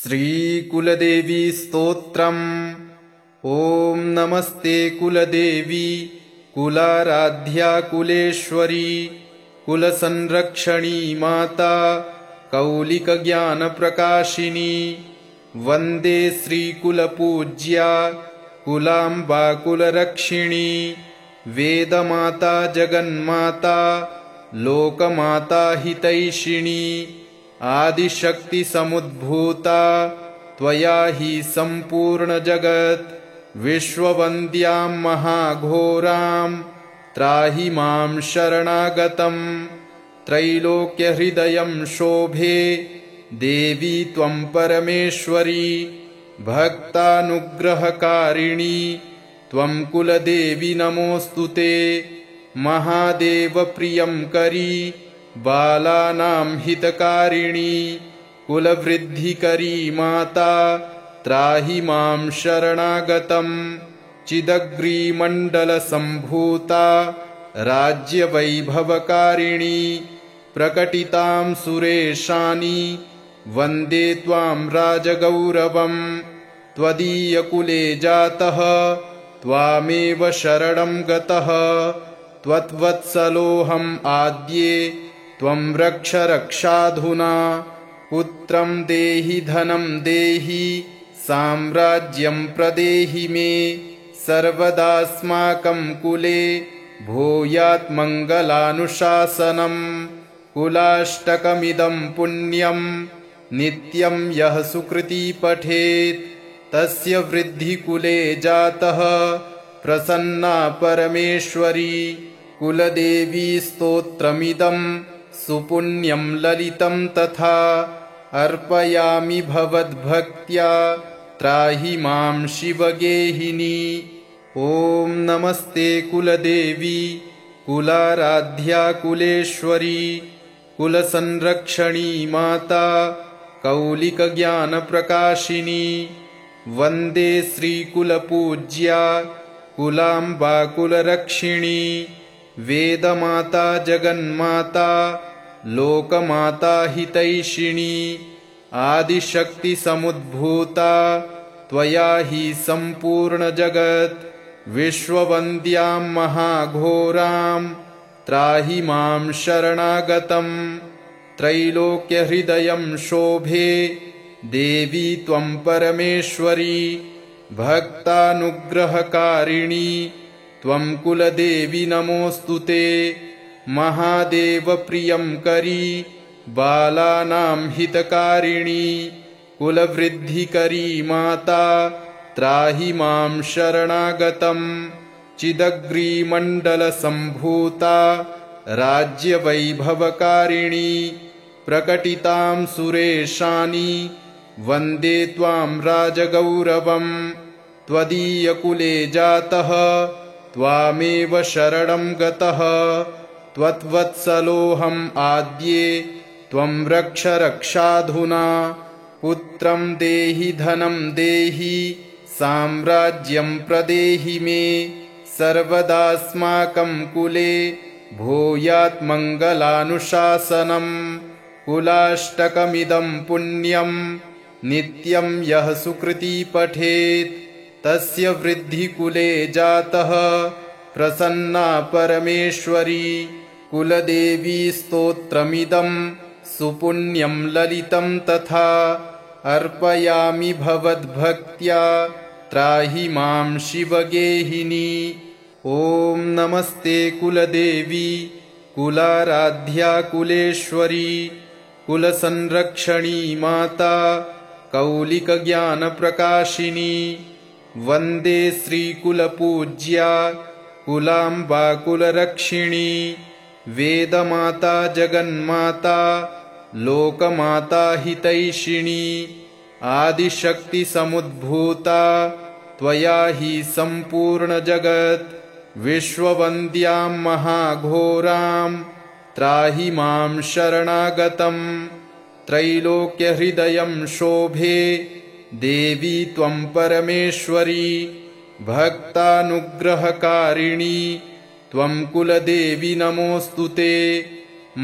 श्रीकुलदेवी स्तोत्रम्। ॐ नमस्ते कुलदेवी कुलाराध्या कुलेश्वरी कुलसंरक्षणी माता कौलिकज्ञानप्रकाशिनी वन्दे श्रीकुलपूज्या कुलाम्बा कुलरक्षिणी वेदमाता जगन्माता लोकमाता हितैषिणी आदिशक्ति समुद्भूता त्वया हि सम्पूर्ण जगत् विश्ववन्द्यां महाघोरां त्राहि मां शरणागतं त्रैलोक्यहृदयं शोभे देवी त्वं परमेश्वरी भक्तानुग्रहकारिणी त्वं कुलदेवी नमोऽस्तुते महादेवप्रियं करी बालानां हितकारिणी कुलवृद्धिकरी माता त्राहि मां शरणागतं चिदग्रीमण्डलसम्भूता राज्यवैभवकारिणी प्रकटितां सुरेशानि वन्दे त्वां राजगौरवं त्वदीयकुले जातः त्वामेव शरणं गतः त्वद्वत्सलोऽहम् आद्ये त्वं रक्ष रक्षाधुना पुत्रं देहि धनं देहि साम्राज्यं प्रदेहि मे सर्वदास्माकं कुले भूयात् मङ्गलानुशासनम् कुलाष्टकमिदं पुण्यं नित्यं यः सुकृती पठेत् तस्य वृद्धिकुले जातः प्रसन्ना परमेश्वरी कुलदेवी स्तोत्रमिदं सुपुण्यं ललितं तथा अर्पयामि भवद्भक्त्या त्राहि मां शिवगेहिनी। ॐ नमस्ते कुलदेवी कुलाराध्या कुलेश्वरी कुलसंरक्षणी माता कौलिकज्ञानप्रकाशिनी वन्दे श्रीकुलपूज्या कुलाम्बा कुलरक्षिणी वेदमाता जगन्माता लोकमाता हितैषिणी आदिशक्ति समुद्भूता त्वया हि सम्पूर्ण जगत् विश्ववन्द्यां महाघोरां त्राहि मां शरणागतं त्रैलोक्यहृदयं शोभे देवी त्वं परमेश्वरी भक्तानुग्रहकारिणी त्वं कुलदेवी नमोऽस्तुते महादेवप्रियं करी बालानां हितकारिणी कुलवृद्धिकरी माता त्राहि मां शरणागतं चिदग्रीमण्डलसम्भूता राज्यवैभवकारिणी प्रकटितां सुरेशानि वन्दे त्वां राजगौरवं त्वदीयकुले जातः त्वामेव शरणं गतः त्वद्वत्सलोऽहम् आद्ये त्वं रक्ष रक्षाधुना पुत्रं देहि धनं देहि साम्राज्यं प्रदेहि मे सर्वदास्माकं कुले भूयात् मङ्गलानुशासनम् कुलाष्टकमिदं पुण्यं नित्यं यः सुकृती पठेत् तस्य वृद्धिकुले जातः प्रसन्ना परमेश्वरी कुलदेवी स्तोत्रमिदं सुपुण्यं ललितं तथा अर्पयामि भवद्भक्त्या त्राहि मां शिवगेहिनी। ॐ नमस्ते कुलदेवी कुलाराध्या कुलेश्वरी कुलसंरक्षणी माता कौलिकज्ञानप्रकाशिनी वन्दे श्रीकुलपूज्या कुलाम्बा कुलरक्षिणी वेदमाता जगन्माता लोकमाता हितैषिणी आदिशक्ति समुद्भूता त्वया हि सम्पूर्ण जगत् विश्ववन्द्यां महाघोरां त्राहि मां शरणागतं त्रैलोक्यहृदयं शोभे देवी त्वं परमेश्वरी भक्तानुग्रहकारिणी त्वं कुलदेवी नमोऽस्तुते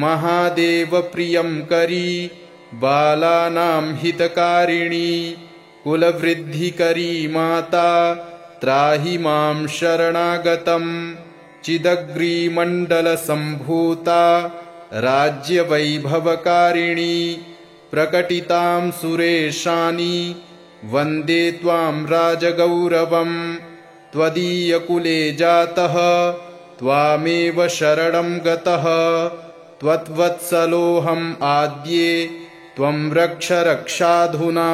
महादेवप्रियं करी बालानां हितकारिणी कुलवृद्धिकरी माता त्राहि मां शरणागतं चिदग्रीमण्डलसम्भूता राज्यवैभवकारिणी प्रकटितां सुरेशानि वन्दे त्वां राजगौरवम् त्वदीयकुले जातः त्वामेव शरणं गतः त्वद्वत्सलोऽहम् आद्ये त्वं रक्ष रक्षाधुना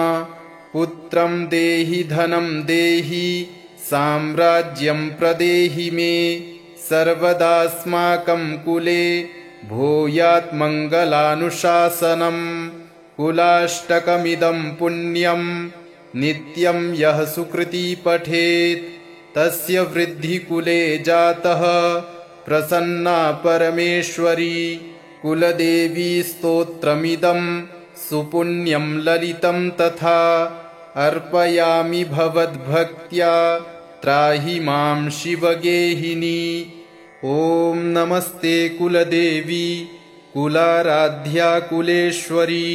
पुत्रं देहि धनं देहि साम्राज्यं प्रदेहि मे सर्वदास्माकं कुले भूयात् मङ्गलानुशासनम् कुलाष्टकमिदं पुण्यं नित्यं यः सुकृती पठेत् तस्य वृद्धिकुले जातः प्रसन्ना परमेश्वरी कुलदेवी स्तोत्रमिदं सुपुण्यं ललितं तथा अर्पयामि भवद्भक्त्या त्राहि मां शिवगेहिनी। ॐ नमस्ते कुलदेवी कुलाराध्या कुलेश्वरी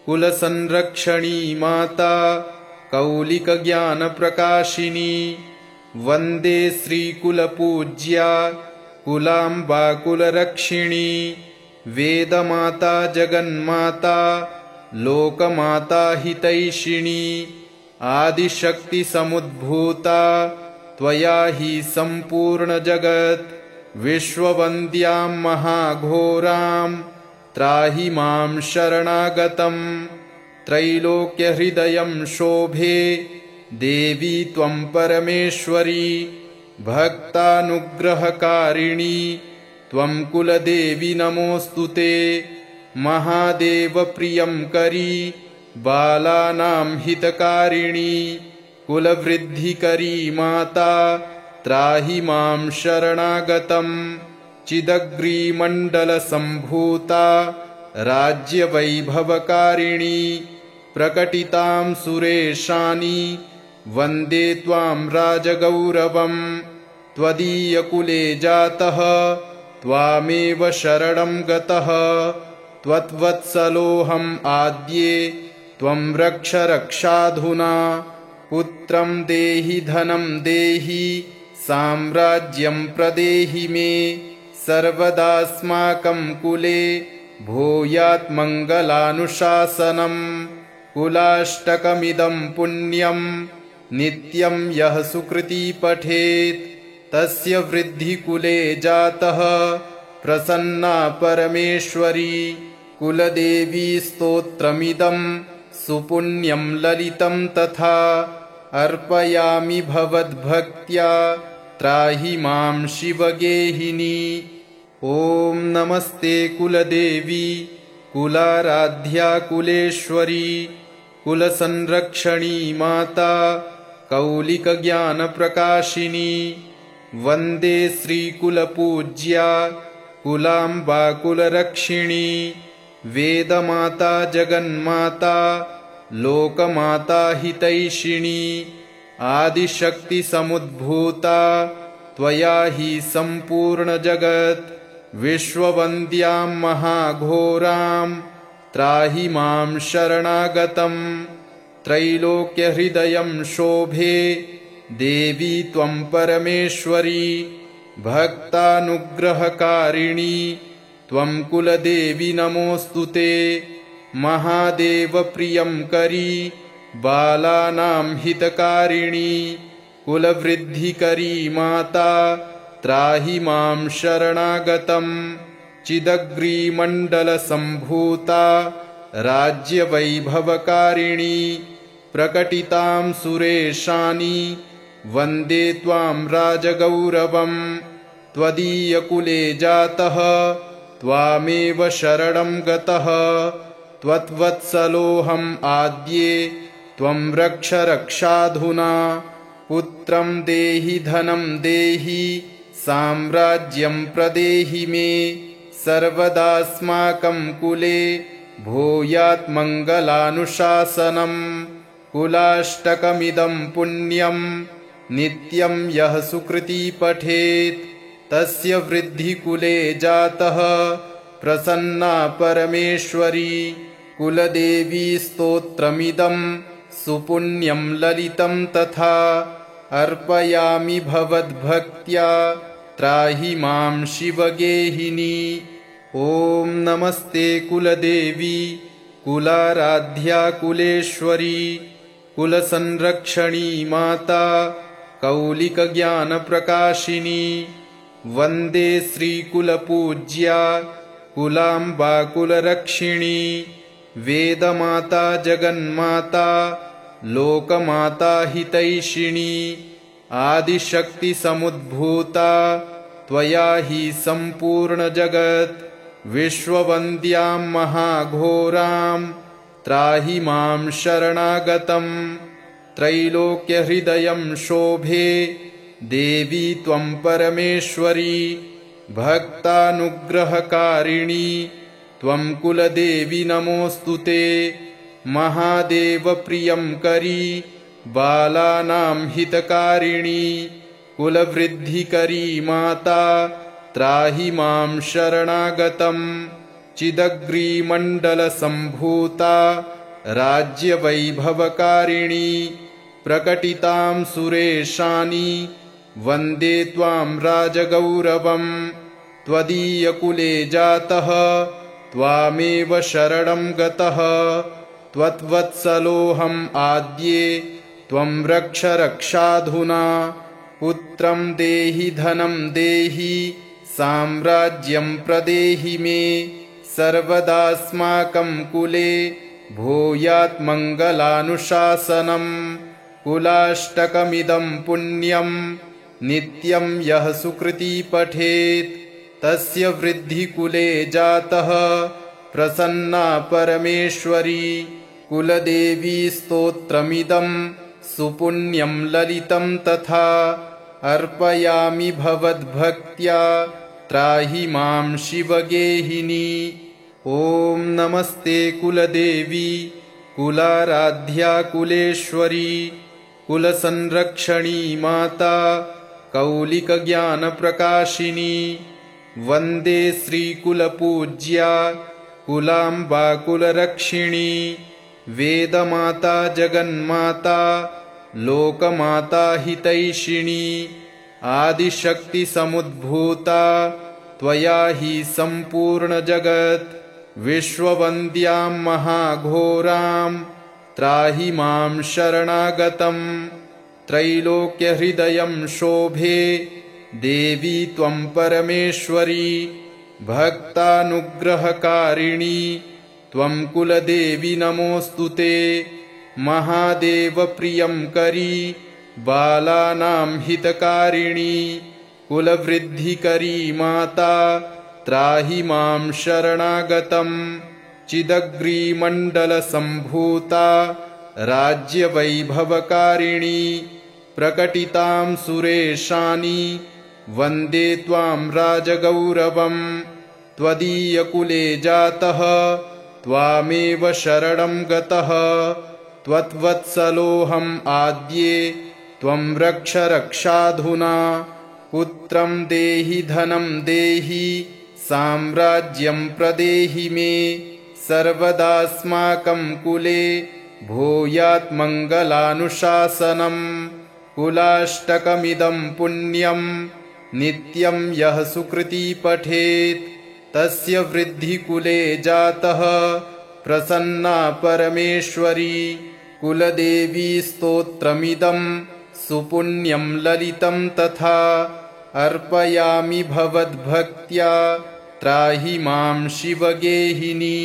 कुलसंरक्षणी माता कौलिकज्ञानप्रकाशिनी वन्दे श्रीकुलपूज्या कुलाम्बा कुलरक्षिणी वेदमाता जगन्माता लोकमाता हितैषिणी आदिशक्तिसमुद्भूता त्वया हि सम्पूर्णजगत् विश्ववन्द्यां महाघोरां त्राहि मां शरणागतं त्रैलोक्यहृदयं शोभे देवी त्वं परमेश्वरी भक्तानुग्रहकारिणी त्वं कुलदेवी नमोऽस्तु ते महादेवप्रियं करी बालानां हितकारिणी कुलवृद्धिकरी माता त्राहि मां शरणागतं चिदग्रीमण्डलसम्भूता राज्यवैभवकारिणी प्रकटितां सुरेशानि वन्दे त्वां राजगौरवम् त्वदीयकुले जातः त्वामेव शरणं गतः त्वद्वत्सलोऽहम् आद्ये त्वं रक्ष रक्षाधुना पुत्रं देहि धनं देहि साम्राज्यं प्रदेहि मे सर्वदास्माकं कुले भूयात् मङ्गलानुशासनम् कुलाष्टकमिदं पुण्यं नित्यं यः सुकृती पठेत् तस्य वृद्धिकुले जातः प्रसन्ना परमेश्वरी कुलदेवी स्तोत्रमिदं सुपुण्यं ललितं तथा अर्पयामि भवद्भक्त्या त्राहि मां शिवगेहिनी। ॐ नमस्ते कुलदेवी कुलाराध्या कुलेश्वरी कुलसंरक्षणी माता कौलिकज्ञानप्रकाशिनी वन्दे श्रीकुलपूज्या कुलाम्बा कुलरक्षिणी वेदमाता जगन्माता लोकमाता हितैषिणी आदिशक्तिसमुद्भूता त्वया हि सम्पूर्णजगत् विश्ववन्द्यां महाघोरां त्राहि मां शरणागतं त्रैलोक्यहृदयं शोभे देवी त्वं परमेश्वरी भक्तानुग्रहकारिणी त्वं कुलदेवी नमोऽस्तु ते महादेवप्रियं करी बालानां हितकारिणी कुलवृद्धिकरी माता त्राहि मां शरणागतं चिदग्रीमण्डलसम्भूता राज्यवैभवकारिणी प्रकटितां सुरेशानि वन्दे त्वां राजगौरवम् त्वदीयकुले जातः त्वामेव शरणं गतः त्वद्वत्सलोऽहम् आद्ये त्वं रक्ष रक्षाधुना पुत्रं देहि धनं देहि साम्राज्यं प्रदेहि मे सर्वदास्माकं कुले भूयात् मङ्गलानुशासनम् कुलाष्टकमिदं पुण्यं नित्यं यः सुकृती पठेत् तस्य वृद्धिकुले जातः प्रसन्ना परमेश्वरी कुलदेवी स्तोत्रमिदं सुपुण्यं ललितं तथा अर्पयामि भवद्भक्त्या त्राहि मां शिवगेहिनी। ॐ नमस्ते कुलदेवी कुलाराध्या कुलेश्वरी कुलसंरक्षणी माता कौलिकज्ञानप्रकाशिनी। वन्दे श्रीकुलपूज्या कुलाम्बा कुलरक्षिणी। वेदमाता जगन्माता लोकमाता हितैषिणी। आदिशक्तिसमुद्भूता त्वया हि सम्पूर्णजगत्। विश्ववन्द्यां महाघोरां त्राहि मां शरणागतम्। त्रैलोक्यहृदयं शोभे देवी त्वं परमेश्वरी। भक्तानुग्रहकारिणी त्वं कुलदेवी नमोऽस्तु ते। महादेवप्रियं करी बालानां हितकारिणी। कुलवृद्धिकरी माता त्राहि मां शरणागतम्। चिदग्रीमण्डलसम्भूता राज्यवैभवकारिणी। प्रकटितां सुरेशानि वन्दे त्वां राजगौरवम्। त्वदीयकुले जातः त्वामेव शरणं गतः। त्वद्वत्सलोऽहम् आद्ये त्वं रक्ष रक्षाधुना। पुत्रं देहि धनं देहि साम्राज्यं प्रदेहि मे। सर्वदास्माकं कुले भूयात् मङ्गलानुशासनम्। कुलाष्टकमिदं पुण्यं नित्यं यः सुकृती पठेत् तस्य वृद्धिकुले जातः प्रसन्ना परमेश्वरी। कुलदेवी स्तोत्रमिदं सुपुण्यं ललितं तथा अर्पयामि भवद्भक्त्या त्राहि मां शिवगेहिनी। ॐ नमस्ते कुलदेवी कुलाराध्या कुलेश्वरी कुलसंरक्षणी माता कौलिकज्ञानप्रकाशिनी। वन्दे श्रीकुलपूज्या कुलाम्बा कुलरक्षिणी। वेदमाता जगन्माता लोकमाता हितैषिणी। आदिशक्तिसमुद्भूता त्वया हि सम्पूर्णजगत्। विश्ववन्द्यां महाघोरां त्राहि मां शरणागतम्। त्रैलोक्यहृदयं शोभे देवी त्वं परमेश्वरी। भक्तानुग्रहकारिणी त्वं कुलदेवी नमोऽस्तु ते। महादेवप्रियं करी बालानां हितकारिणी। कुलवृद्धिकरी माता त्राहि मां शरणागतम्। चिदग्रीमण्डलसम्भूता राज्यवैभवकारिणी। प्रकटितां सुरेशानि वन्दे त्वां राजगौरवम्। त्वदीयकुले जातः त्वामेव शरणं गतः। त्वद्वत्सलोऽहम् आद्ये त्वं रक्ष रक्षाधुना। पुत्रं देहि धनं देहि साम्राज्यं प्रदेहि मे। सर्वदास्माकं कुले भूयात् मङ्गलानुशासनम्। कुलाष्टकमिदं पुण्यं नित्यं यः सुकृती पठेत् तस्य वृद्धिकुले जातः प्रसन्ना परमेश्वरी। कुलदेवी स्तोत्रमिदं सुपुण्यं ललितं तथा अर्पयामि भवद्भक्त्या त्राहि मां शिवगेहिनी।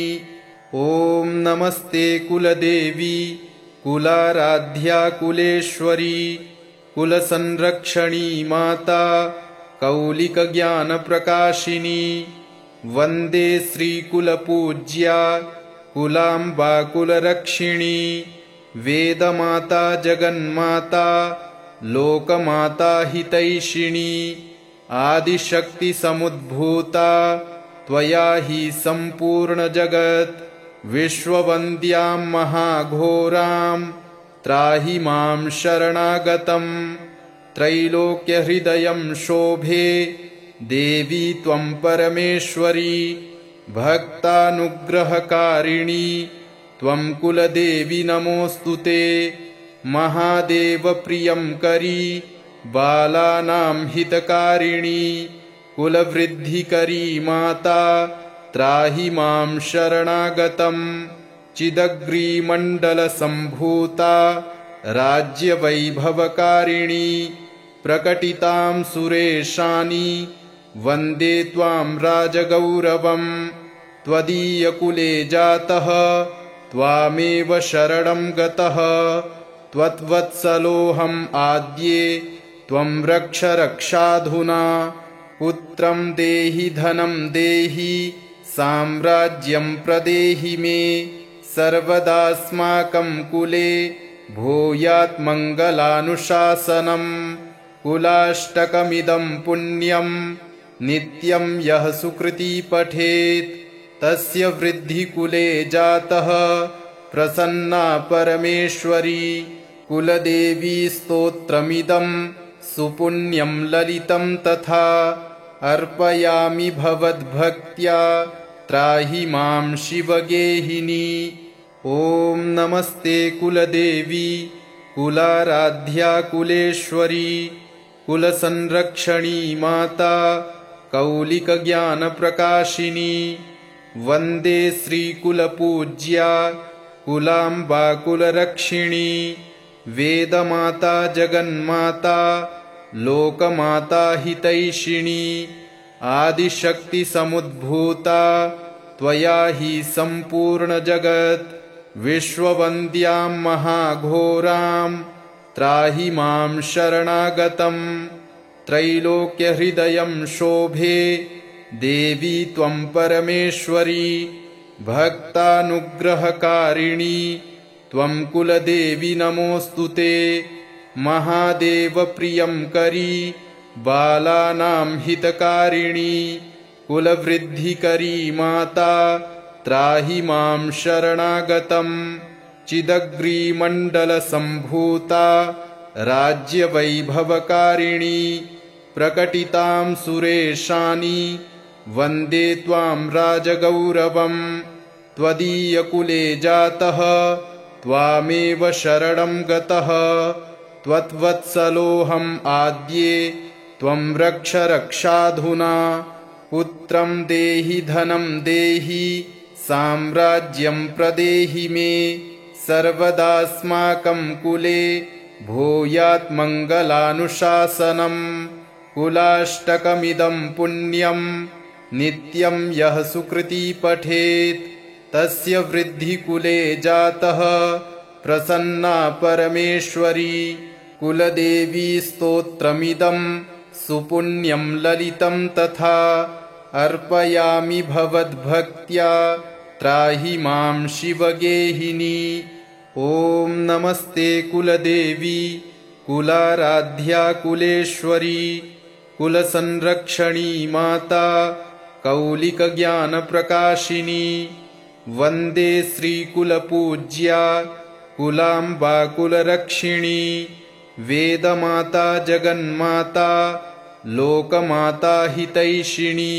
ॐ नमस्ते कुलदेवी कुलाराध्या कुलेश्वरी कुलसंरक्षणी माता कौलिकज्ञानप्रकाशिनी। वन्दे श्रीकुलपूज्या कुलाम्बा कुलरक्षिणी। वेदमाता जगन्माता लोकमाता हितैषिणी। आदिशक्तिसमुद्भूता त्वया हि सम्पूर्णजगत्। विश्ववन्द्यां महाघोरां त्राहि मां शरणागतम्। त्रैलोक्यहृदयं शोभे देवी त्वं परमेश्वरी। भक्तानुग्रहकारिणी त्वं कुलदेवी नमोऽस्तु ते। महादेवप्रियं करी बालानां हितकारिणी कुलवृद्धिकरी माता त्राहि मां शरणागतम्। चिदग्रीमण्डलसम्भूता राज्यवैभवकारिणी प्रकटितां सुरेशानि वन्दे त्वां राजगौरवम्। त्वदीयकुले जातः त्वामेव शरणं गतः त्वद्वत्सलोऽहम् आद्ये त्वं रक्ष रक्षाधुना। पुत्रं देहि धनं देहि साम्राज्यं प्रदेहि मे सर्वदास्माकं कुले भूयात् मङ्गलानुशासनम्। कुलाष्टकमिदं पुण्यं नित्यं यः सुकृती पठेत् तस्य वृद्धिकुले जातः प्रसन्ना परमेश्वरी। कुलदेवी स्तोत्रमिदं सुपुण्यं ललितं तथा अर्पयामि भवद्भक्त्या त्राहि मां शिवगेहिनी। ॐ नमस्ते कुलदेवी कुलाराध्या कुलेश्वरी कुलसंरक्षणी माता कौलिकज्ञानप्रकाशिनी। वन्दे श्रीकुलपूज्या कुलाम्बा कुलरक्षिणी। वेदमाता जगन्माता लोकमाता हितैषिणी। आदिशक्तिसमुद्भूता त्वया हि सम्पूर्णजगत् विश्ववन्द्यां महाघोरां त्राहि मां शरणागतम्। त्रैलोक्यहृदयं शोभे देवी त्वं परमेश्वरी भक्तानुग्रहकारिणी त्वं कुलदेवी नमोऽस्तु ते। महादेवप्रियं करी बालानां हितकारिणी कुलवृद्धिकरी माता त्राहि मां शरणागतम्। चिदग्रीमण्डलसम्भूता राज्यवैभवकारिणी प्रकटितां सुरेशानि वन्दे त्वां राजगौरवम्। त्वदीयकुले जातः त्वामेव शरणं गतः त्वद्वत्सलोऽहम् आद्ये त्वं रक्ष रक्षाधुना। पुत्रं देहि धनं देहि साम्राज्यं प्रदेहि मे सर्वदास्माकं कुले भूयात् मङ्गलानुशासनम्। कुलाष्टकमिदं पुण्यं नित्यं यः सुकृती पठेत् तस्य वृद्धिकुले जातः प्रसन्ना परमेश्वरी। कुलदेवी स्तोत्रमिदं सुपुण्यं ललितं तथा अर्पयामि भवद्भक्त्या त्राहि मां शिवगेहिनी। ॐ नमस्ते कुलदेवी कुलाराध्या कुलेश्वरी कुलसंरक्षणी माता कौलिकज्ञानप्रकाशिनी। वन्दे श्रीकुलपूज्या कुलाम्बा कुलरक्षिणी। वेदमाता जगन्माता लोकमाता हितैषिणी।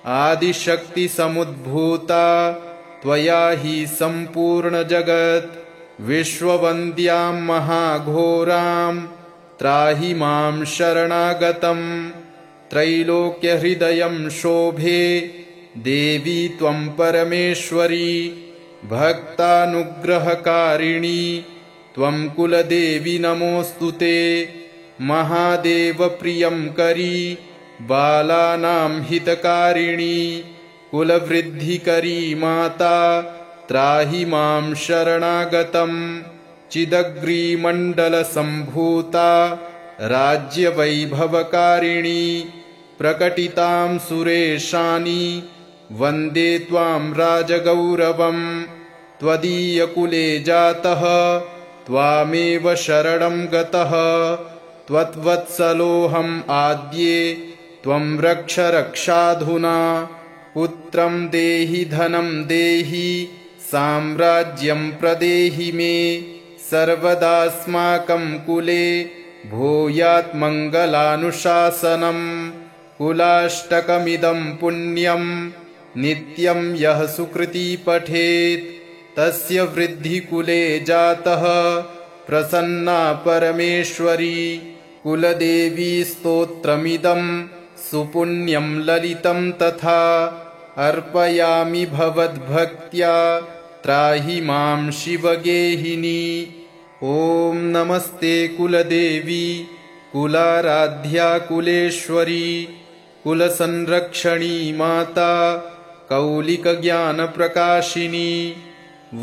आदिशक्तिसमुद्भूता त्वया हि सम्पूर्णजगत् विश्ववन्द्यां महाघोरां त्राहि मां शरणागतम्। त्रैलोक्यहृदयं शोभे देवी त्वं परमेश्वरी भक्तानुग्रहकारिणी त्वं कुलदेवी नमोऽस्तु ते। महादेवप्रियं करी बालानां हितकारिणी कुलवृद्धिकरी माता त्राहि मां शरणागतम्। चिदग्रीमण्डलसम्भूता राज्यवैभवकारिणी प्रकटितां सुरेशानि वन्दे त्वां राजगौरवम्। त्वदीयकुले जातः त्वामेव शरणं गतः त्वद्वत्सलोऽहम् आद्ये त्वं रक्ष रक्षाधुना। पुत्रं देहि धनं देहि साम्राज्यं प्रदेहि मे सर्वदास्माकं कुले भूयात् मङ्गलानुशासनम्। कुलाष्टकमिदं पुण्यं नित्यं यः सुकृती पठेत् तस्य वृद्धिकुले जातः प्रसन्ना परमेश्वरी कुलदेवी स्तोत्रमिदं सुपुण्यं ललितं तथा अर्पयामि भवद्भक्त्या त्राहि मां शिवगेहिनी। ॐ नमस्ते कुलदेवी कुलाराध्या कुलेश्वरी कुलसंरक्षणी माता कौलिकज्ञानप्रकाशिनी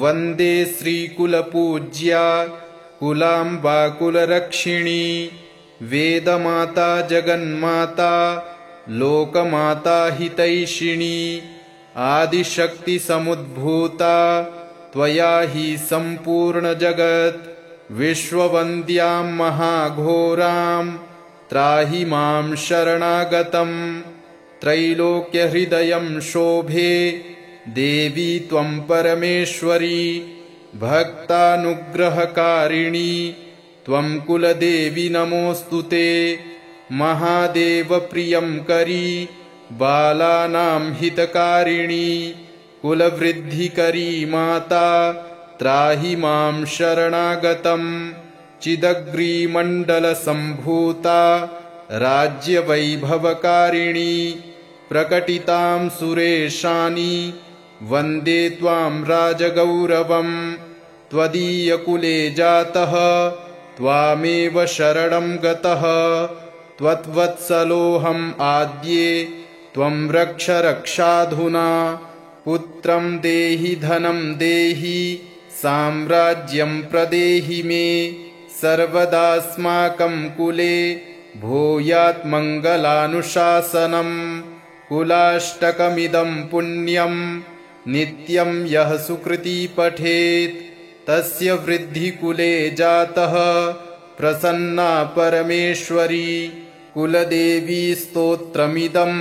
वन्दे श्रीकुलपूज्या कुलाम्बा कुलरक्षिणी वेदमाता जगन्माता लोकमाता हितैषिणी आदिशक्तिसमुद्भूता त्वया हि सम्पूर्णजगत् विश्ववन्द्यां महाघोरां त्राहि मां शरणागतम् त्रैलोक्यहृदयं शोभे देवी त्वं परमेश्वरी भक्तानुग्रहकारिणी त्वं कुलदेवी नमोऽस्तु ते। महादेवप्रियंकरी बालानां हितकारिणी कुलवृद्धिकरी माता त्राहि मां शरणागतम् चिदग्रीमण्डलसम्भूता राज्यवैभवकारिणी प्रकटितां सुरेशानी वन्दे त्वां राजगौरवम् त्वदीयकुले जातः त्वामेव शरणं गतः त्वद्वत्सलोऽहम् आद्ये त्वं रक्ष रक्षाधुना पुत्रं देहि धनं देहि साम्राज्यं प्रदेहि मे सर्वदास्माकं कुले भूयात् मङ्गलानुशासनम् कुलाष्टकमिदं पुण्यं नित्यं यः सुकृती पठेत् तस्य वृद्धिकुले जातः प्रसन्ना परमेश्वरी कुलदेवी स्तोत्रमिदं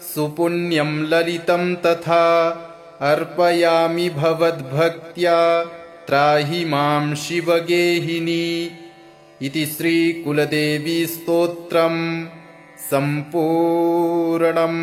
सुपुण्यं ललितं तथा अर्पयामि भवद्भक्त्या त्राहि मां शिवगेहिनी। इति श्रीकुलदेवी स्तोत्रम् सम्पूर्णम्।